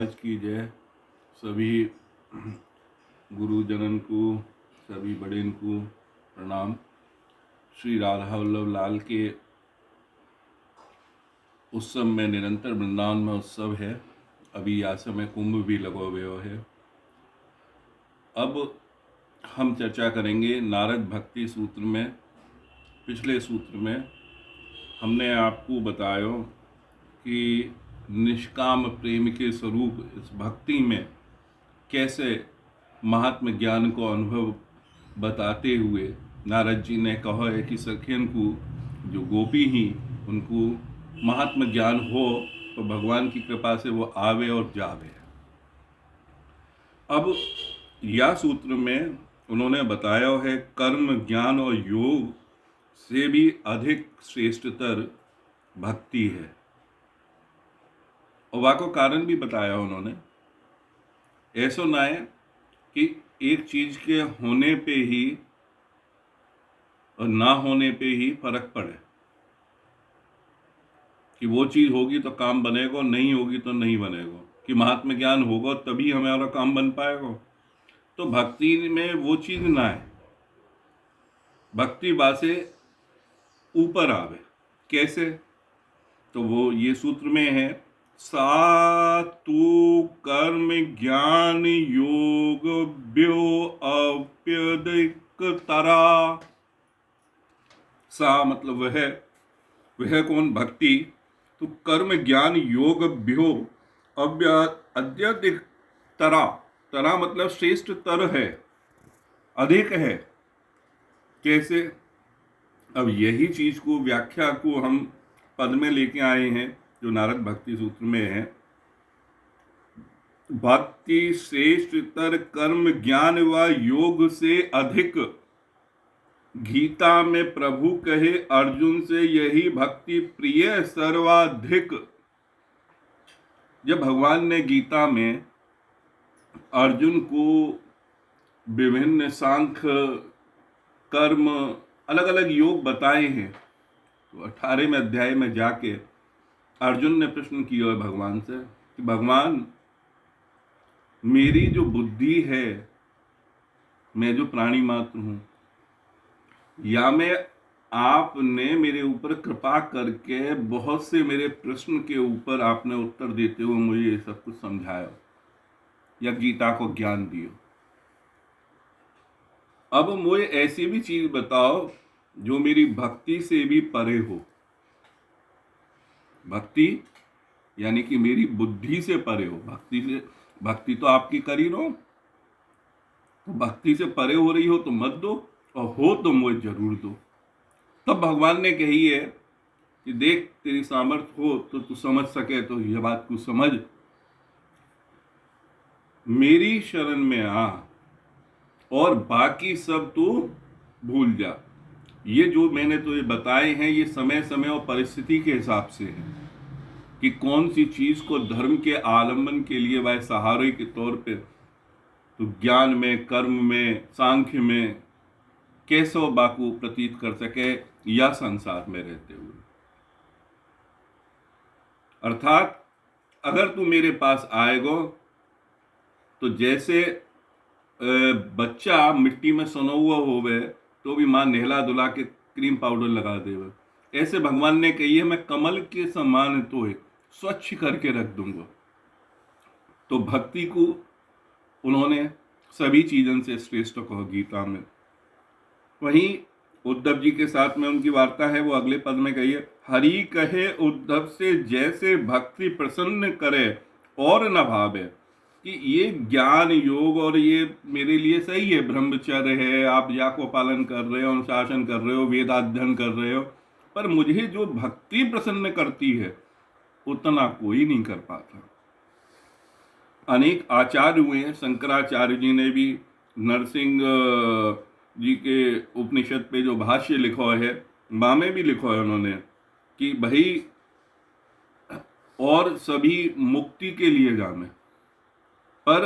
आज की जय। सभी गुरुजनन को, सभी बड़े को प्रणाम। श्री राधा वल्लभ लाल के उत्सव में निरंतर वृंदावन में उत्सव है। अभी या समय कुंभ भी लगा हुआ है। अब हम चर्चा करेंगे नारद भक्ति सूत्र में। पिछले सूत्र में हमने आपको बताया कि निष्काम प्रेम के स्वरूप इस भक्ति में कैसे महात्म ज्ञान को अनुभव बताते हुए नारद जी ने कहा है कि सखियन को जो गोपी ही उनको महात्म ज्ञान हो तो भगवान की कृपा से वो आवे और जावे। अब या सूत्र में उन्होंने बताया है कर्म ज्ञान और योग से भी अधिक श्रेष्ठतर भक्ति है। और वाको कारण भी बताया उन्होंने। ऐसा ना है कि एक चीज के होने पे ही और ना होने पे ही फर्क पड़े, कि वो चीज होगी तो काम बनेगा, नहीं होगी तो नहीं बनेगा, कि महात्म ज्ञान होगा तभी हमारा काम बन पाएगा। तो भक्ति में वो चीज ना है। भक्ति बासे ऊपर आवे। कैसे? तो वो ये सूत्र में है, सा तू कर्म ज्ञान योग व्यो अप्यधिक तरा। सा मतलब वह कौन? भक्ति। तो कर्म ज्ञान योग व्यो अत्यधिक तरा। तरा मतलब श्रेष्ठ तर है, अधिक है। कैसे? अब यही चीज को व्याख्या को हम पद में लेके आए हैं जो नारद भक्ति सूत्र में है। भक्ति श्रेष्ठतर कर्म ज्ञान व योग से अधिक। गीता में प्रभु कहे अर्जुन से यही भक्ति प्रिय सर्वाधिक। जब भगवान ने गीता में अर्जुन को विभिन्न सांख्य कर्म अलग अलग योग बताए हैं, तो 18वें अध्याय में जाके अर्जुन ने प्रश्न किया है भगवान से कि भगवान, मेरी जो बुद्धि है, मैं जो प्राणी मात्र हूं, या मैं आपने मेरे ऊपर कृपा करके बहुत से मेरे प्रश्न के ऊपर आपने उत्तर देते हुए मुझे ये सब कुछ समझाया या गीता को ज्ञान दियो। अब मुझे ऐसी भी चीज बताओ जो मेरी भक्ति से भी परे हो। भक्ति यानी कि मेरी बुद्धि से परे हो। भक्ति तो आपकी कर ही रहो, तो भक्ति से परे हो रही हो तो मत दो, और हो तो मुझे जरूर दो। तब भगवान ने कही है कि देख, तेरी सामर्थ्य हो तो तू समझ सके तो यह बात को समझ, मेरी शरण में आ और बाकी सब तू भूल जा। ये जो मैंने तुझे बताए हैं ये समय समय और परिस्थिति के हिसाब से है कि कौन सी चीज को धर्म के आलंबन के लिए वह सहारे के तौर पे, तो ज्ञान में, कर्म में, सांख्य में कैसे बाकू प्रतीत कर सके या संसार में रहते हुए। अर्थात अगर तू मेरे पास आएगा तो जैसे बच्चा मिट्टी में सना हुआ होवे तो भी मां नहला धुला के क्रीम पाउडर लगा देवे, ऐसे भगवान ने कही है मैं कमल के समान तो स्वच्छ करके रख दूंगा। तो भक्ति को उन्होंने सभी चीजों से श्रेष्ठ कहा गीता में। वहीं उद्धव जी के साथ में उनकी वार्ता है, वो अगले पद में कही है, हरि कहे उद्धव से जैसे भक्ति प्रसन्न करे और न भावे। कि ये ज्ञान योग और ये मेरे लिए सही है, ब्रह्मचर्य है, आप या को पालन कर रहे हो, अनुशासन कर रहे हो, वेदाध्ययन कर रहे हो, पर मुझे जो भक्ति प्रसन्न करती है उतना कोई नहीं कर पाता। अनेक आचार्य हुए हैं, शंकराचार्य जी ने भी नरसिंह जी के उपनिषद पे जो भाष्य लिखा है, माँ में भी लिखा है उन्होंने कि भाई और सभी मुक्ति के लिए जाने, पर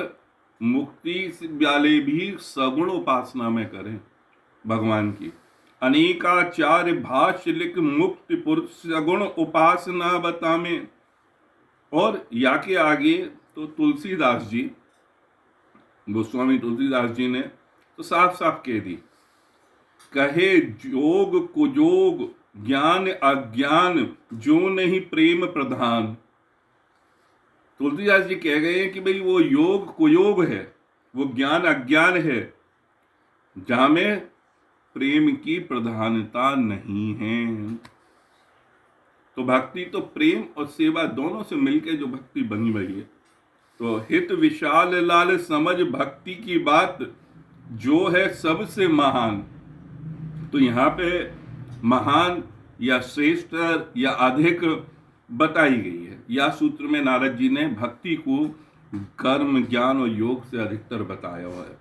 मुक्ति वाले भी सगुण उपासना में करें भगवान की। अनेकाचार्य भाष्य लिख मुक्ति पुरुष सगुण उपासना बतामे। और या के आगे तो तुलसीदास जी, गोस्वामी तुलसीदास जी ने तो साफ साफ कह दी, कहे जोग कुजोग ज्ञान अज्ञान जो नहीं प्रेम प्रधान। तुलसीदास जी कह गए हैं कि भाई वो योग कुयोग है, वो ज्ञान अज्ञान है जहां में प्रेम की प्रधानता नहीं है। तो भक्ति तो प्रेम और सेवा दोनों से मिलकर जो भक्ति बनी हुई है। तो हित विशाल लाल समझ भक्ति की बात जो है सबसे महान। तो यहाँ पे महान या श्रेष्ठ या अधिक बताई गई है। या सूत्र में नारद जी ने भक्ति को कर्म ज्ञान और योग से अधिकतर बताया हुआ है।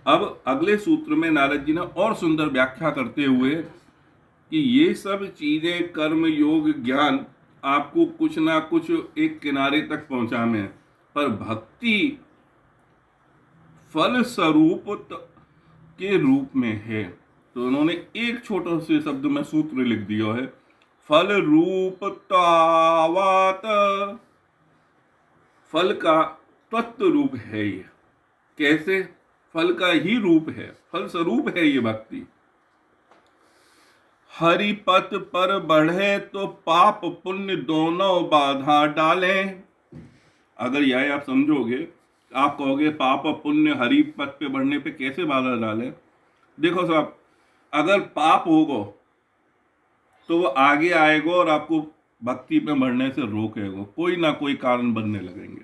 अब अगले सूत्र में नारद जी ने और सुंदर व्याख्या करते हुए कि ये सब चीजें कर्म योग ज्ञान आपको कुछ ना कुछ एक किनारे तक पहुंचाने, पर भक्ति फल स्वरूप के रूप में है। तो उन्होंने एक छोटे से शब्द में सूत्र लिख दिया है, फल रूप तावत। फल का तत्व रूप है ये। कैसे? फल का ही रूप है, फल स्वरूप है ये भक्ति। हरि पथ पर बढ़े तो पाप पुण्य दोनों बाधा डाले। अगर यह आप समझोगे, आप कहोगे पाप और पुण्य हरि पथ पे बढ़ने पे कैसे बाधा डाले? देखो साहब, अगर पाप होगा तो वो आगे आएगा और आपको भक्ति पे बढ़ने से रोकेगा, कोई ना कोई कारण बनने लगेंगे।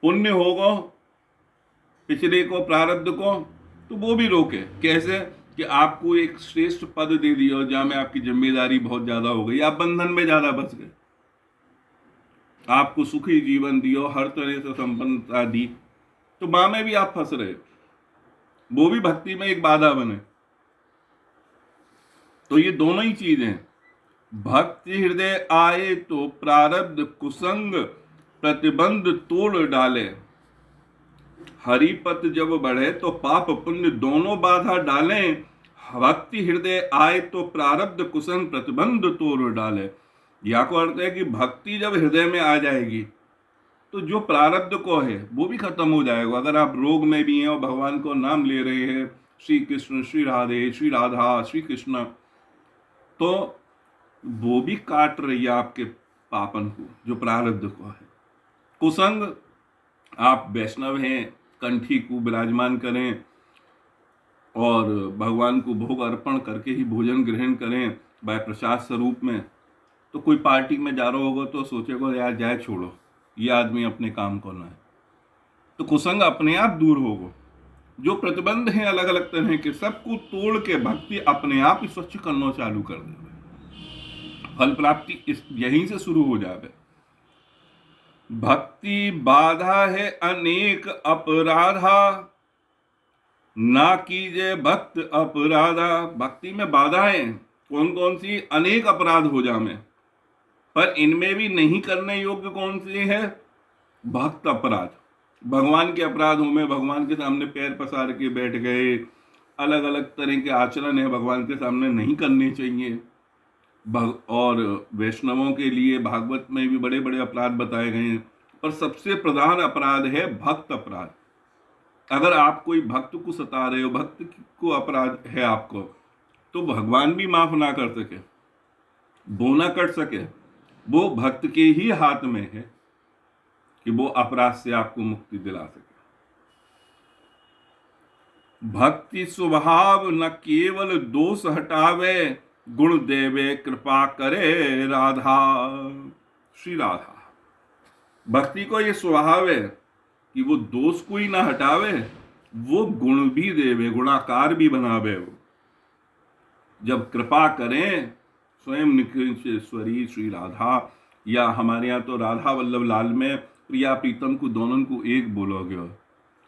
पुण्य होगा पिछले को प्रारब्ध को, तो वो भी रोके। कैसे? कि आपको एक श्रेष्ठ पद दे दिया जहां में आपकी जिम्मेदारी बहुत ज्यादा हो गई, आप बंधन में ज्यादा बच गए, आपको सुखी जीवन दियो, हर तरह से संपन्नता दी, तो मां में भी आप फंस रहे, वो भी भक्ति में एक बाधा बने। तो ये दोनों ही चीजें, भक्ति हृदय आए तो प्रारब्ध कुसंग प्रतिबंध तोड़ डाले। हरिपथ जब बढ़े तो पाप पुण्य दोनों बाधा डालें। भक्ति हृदय आए तो प्रारब्ध कुसंग प्रतिबंध तोड़ डाले। या को अर्थ है कि भक्ति जब हृदय में आ जाएगी तो जो प्रारब्ध को है वो भी खत्म हो जाएगा। अगर आप रोग में भी हैं और भगवान को नाम ले रहे हैं, श्री कृष्ण, श्री राधे, श्री राधा, श्री कृष्ण, तो वो भी काट रही है आपके पापन को, जो प्रारब्ध को है। कुसंग, आप वैष्णव हैं, कंठी को विराजमान करें और भगवान को भोग अर्पण करके ही भोजन ग्रहण करें बाय प्रसाद स्वरूप में, तो कोई पार्टी में जा रहा होगा तो सोचेगा यार जाए छोड़ो, ये आदमी अपने काम को ना है, तो कुसंग अपने आप दूर होगा। जो प्रतिबंध हैं अलग अलग तरह के, सबको तोड़ के भक्ति अपने आप ही स्वच्छ करना चालू कर देवे। फल प्राप्ति इस यहीं से शुरू हो जावे। भक्ति बाधा है अनेक अपराधा, ना कीजिए भक्त अपराधा। भक्ति में बाधाएं कौन कौन सी? अनेक अपराध हो जावे, पर इनमें भी नहीं करने योग्य कौन सी है? भक्त अपराध। भगवान के अपराधों में भगवान के सामने पैर पसार के बैठ गए, अलग अलग तरह के आचरण है भगवान के सामने नहीं करने चाहिए। और वैष्णवों के लिए भागवत में भी बड़े बड़े अपराध बताए गए हैं, पर सबसे प्रधान अपराध है भक्त अपराध। अगर आप कोई भक्त को सता रहे हो, भक्त को अपराध है आपको, तो भगवान भी माफ ना कर सके, वो ना कर सके, वो भक्त के ही हाथ में है कि वो अपराध से आपको मुक्ति दिला सके। भक्ति स्वभाव न केवल दोष हटावे, गुण देवे कृपा करे राधा। श्री राधा, भक्ति को ये स्वभाव है कि वो दोष को ही ना हटावे, वो गुण भी देवे, गुणाकार भी बनावे। वो जब कृपा करें स्वयं निखिलेश्वरी श्री राधा, या हमारे यहाँ तो राधा वल्लभ लाल में प्रिया प्रीतम को दोनों को एक बोलोगे।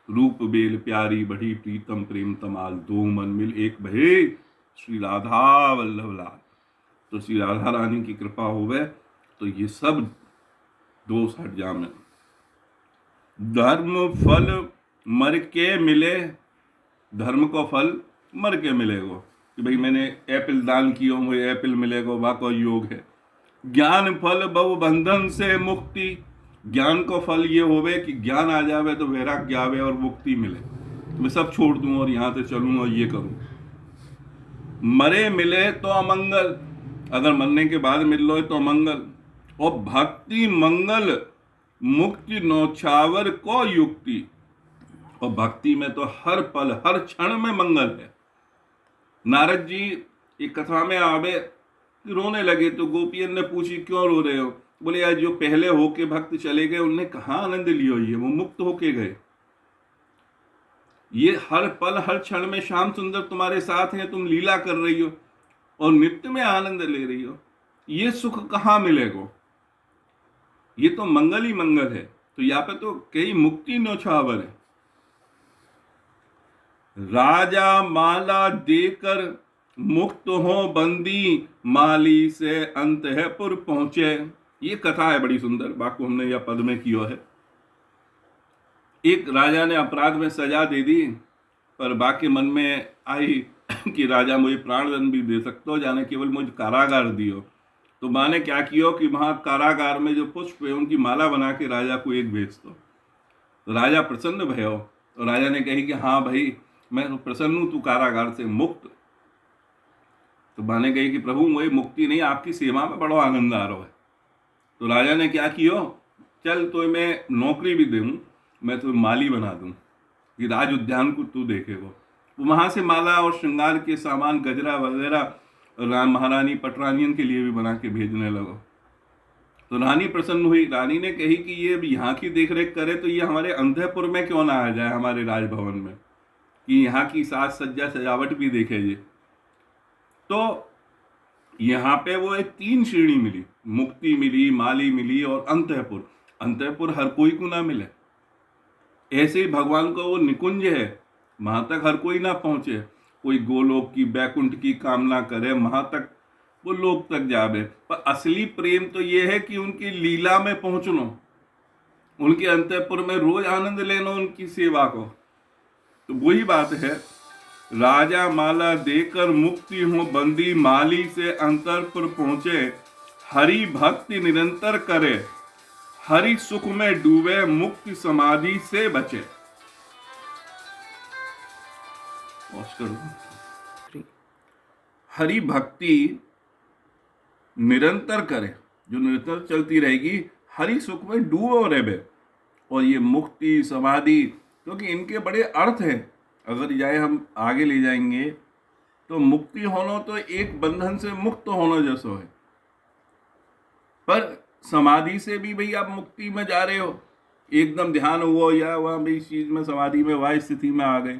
रूप बेल प्यारी बढ़ी प्रीतम प्रेम तमाल, दो मन मिल एक भये श्री राधा वल्लभ लाल। तो श्री राधा रानी की कृपा होवे तो ये सब दोष हट जामे। धर्म फल मर के मिले, धर्म को फल मर के मिलेगा कि भाई मैंने एप्पल दान किया, मुझे एप्पल मिलेगा, वह कोई योग है। ज्ञान फल बहु बंधन से मुक्ति, ज्ञान को फल ये होवे कि ज्ञान आ जावे तो वैराग्य आवे और मुक्ति मिले, तो मैं सब छोड़ दूं और यहाँ से चलूं और ये करूं। मरे मिले तो अमंगल, अगर मरने के बाद मिल लो तो अमंगल। और भक्ति मंगल मुक्ति नौछावर को युक्ति, और भक्ति में तो हर पल हर क्षण में मंगल है। नारद जी एक कथा में आवे रोने लगे, तो गोपियन ने पूछी क्यों रो रहे हो? बोले यार जो पहले होके भक्त चले गए उनने कहाँ आनंद लियो, ये वो मुक्त होके गए। ये हर पल हर क्षण में श्याम सुंदर तुम्हारे साथ हैं, तुम लीला कर रही हो और नित्य में आनंद ले रही हो, ये सुख कहाँ मिलेगा? ये तो मंगल ही मंगल है। तो यहाँ पे तो कई मुक्ति नौछावर है। राजा माला देकर मुक्त हो बंदी, माली से अंतःपुर पहुंचे। ये कथा है बड़ी सुंदर, बाकी हमने यह पद में किया है। एक राजा ने अपराध में सजा दे दी, पर बाकी मन में आई कि राजा मुझे प्राणदंड भी दे सकते हो, जाने केवल मुझे कारागार दियो। तो माँ ने क्या किया कि वहां कारागार में जो पुष्प है उनकी माला बना के राजा को एक भेज दो। तो राजा प्रसन्न भयो, तो राजा ने कही कि हाँ भाई मैं प्रसन्न हूं, तू कारागार से मुक्त। तो माँ ने कही कि प्रभु मुझे मुक्ति नहीं, आपकी सेवा में बड़ा आनंद आ रहा है। तो राजा ने क्या किया, चल तो मैं नौकरी भी दूं, मैं तुम्हें माली बना दूं कि राज उद्यान को तू देखेगा। तो वहां से माला और श्रृंगार के सामान गजरा वगैरह राम महारानी पटरानियन के लिए भी बना के भेजने लगा। तो रानी प्रसन्न हुई। रानी ने कही कि ये यहाँ की देखरेख करे तो ये हमारे अंतःपुर में क्यों ना आ जाए, हमारे राजभवन में, कि यहाँ की साज सज्जा सजावट भी देखे जी। तो यहाँ पे वो एक 3 श्रेणी मिली, मुक्ति मिली, माली मिली और अंतःपुर। अंतःपुर हर कोई को ना मिले। ऐसे ही भगवान का वो निकुंज है, वहां तक हर कोई ना पहुंचे। कोई गोलोक की बैकुंठ की कामना करे, वहां तक वो लोक तक जावे। पर असली प्रेम तो ये है कि उनकी लीला में पहुंचना, उनके अंतःपुर में रोज आनंद लेना उनकी सेवा को। तो वही बात है, राजा माला देकर मुक्ति हो बंदी, माली से अंतःपुर पहुंचे, हरि भक्ति निरंतर करे, हरि सुख में डूबे, मुक्ति समाधि से बचे। हरि भक्ति निरंतर करे, जो निरंतर चलती रहेगी, हरि सुख में डूबो रहे। और ये मुक्ति समाधि, क्योंकि इनके बड़े अर्थ हैं। अगर जाए हम आगे ले जाएंगे तो मुक्ति होना तो एक बंधन से मुक्त होना जैसा है, पर समाधि से भी भाई आप मुक्ति में जा रहे हो, एकदम ध्यान हुआ या वहाँ भाई इस चीज में समाधि में वह स्थिति में आ गए।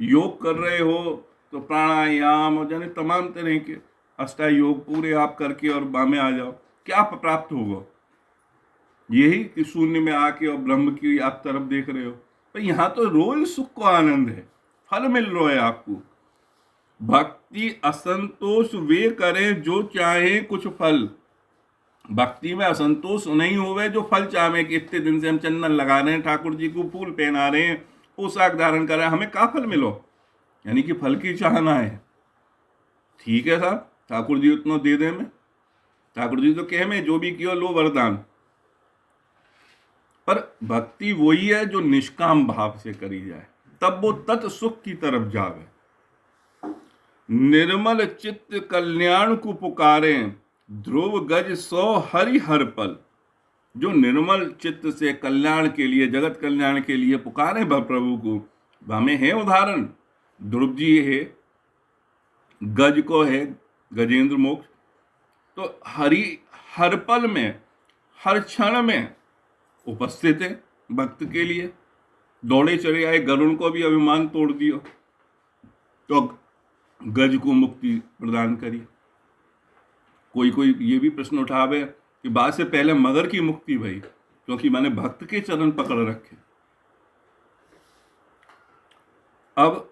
योग कर रहे हो तो प्राणायाम और जाने तमाम तरह के अष्टांग योग पूरे आप करके और में आ जाओ, क्या प्राप्त होगा? यही कि शून्य में आके और ब्रह्म की आप तरफ देख रहे हो। पर यहाँ तो रोज सुख को आनंद है, फल मिल रहा है आपको। भक्ति असंतोष वे करें जो चाहे कुछ फल। भक्ति में असंतोष नहीं होवे जो फल चाहे, कि इतने दिन से हम चंदन लगा रहे हैं, ठाकुर जी को फूल पहना रहे हैं, पोशाक धारण कर रहे हैं, हमें क्या फल मिलो? यानी कि फल की चाहना है। ठीक है साहब, ठाकुर जी उतना दे दे में, ठाकुर जी तो कहे में जो भी कियो लो वरदान। पर भक्ति वही है जो निष्काम भाव से करी जाए, तब वो तत् सुख की तरफ जावे। निर्मल चित्त कल्याण को पुकारे, ध्रुव गज सो हरि हर पल। जो निर्मल चित्त से कल्याण के लिए, जगत कल्याण के लिए पुकारे प्रभु को, हमें है उदाहरण, ध्रुव जी है, गज को है गजेंद्र मोक्ष। तो हरि हर पल में, हर क्षण में उपस्थित है भक्त के लिए। दौड़े चले आए, गरुण को भी अभिमान तोड़ दियो, तो गज को मुक्ति प्रदान करी। कोई कोई ये भी प्रश्न उठावे कि बाद से पहले मगर की मुक्ति भई, क्योंकि मैंने भक्त के चरण पकड़ रखे। अब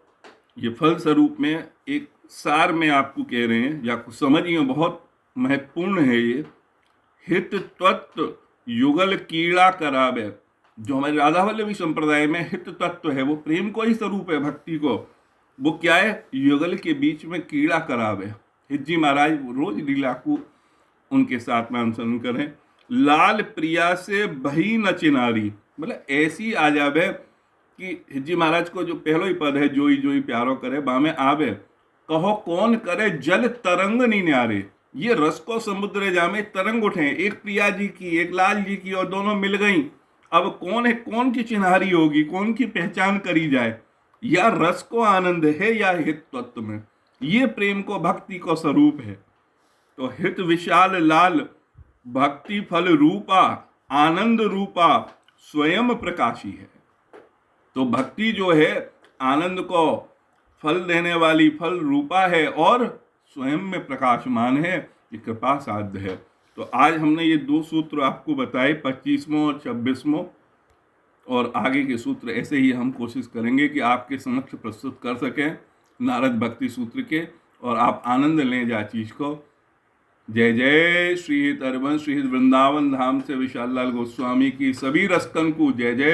ये फल स्वरूप में एक सार में आपको कह रहे हैं, या कुछ समझिए, बहुत महत्वपूर्ण है ये। हित तत्व युगल कीड़ा करावे। जो हमारे राधा वल्लभी संप्रदाय में हित तत्व है, वो प्रेम को ही स्वरूप है भक्ति को। वो क्या है? युगल के बीच में कीड़ा करावे। हित जी महाराज रोज लीला को उनके साथ में अनुसरण करें। लाल प्रिया से बही न चिनारी, मतलब ऐसी आ जावे कि हिजी महाराज को जो पहलो ही पद है, जोई जोई प्यारो करे बामे आवे, कहो कौन करे जल तरंग नी न्यारे। ये रस को समुद्र जामे तरंग उठे, एक प्रिया जी की एक लाल जी की, और दोनों मिल गई। अब कौन है, कौन की चिन्हारी होगी, कौन की पहचान करी जाए। या रस को आनंद है या हित तत्व में, ये प्रेम को भक्ति को स्वरूप है। तो हित विशाल लाल भक्ति फल रूपा, आनंद रूपा स्वयं प्रकाशी है। तो भक्ति जो है आनंद को फल देने वाली फल रूपा है और स्वयं में प्रकाशमान है, ये कृपा साध्य है। तो आज हमने ये 2 सूत्र आपको बताए, 25वां और 26वां, और आगे के सूत्र ऐसे ही हम कोशिश करेंगे कि आपके समक्ष प्रस्तुत कर सकें नारद भक्ति सूत्र के, और आप आनंद लें जा चीज को। जय जय श्री हित अरबन श्री हित वृंदावन धाम से विशाल लाल गोस्वामी की सभी रसकन को जय जय।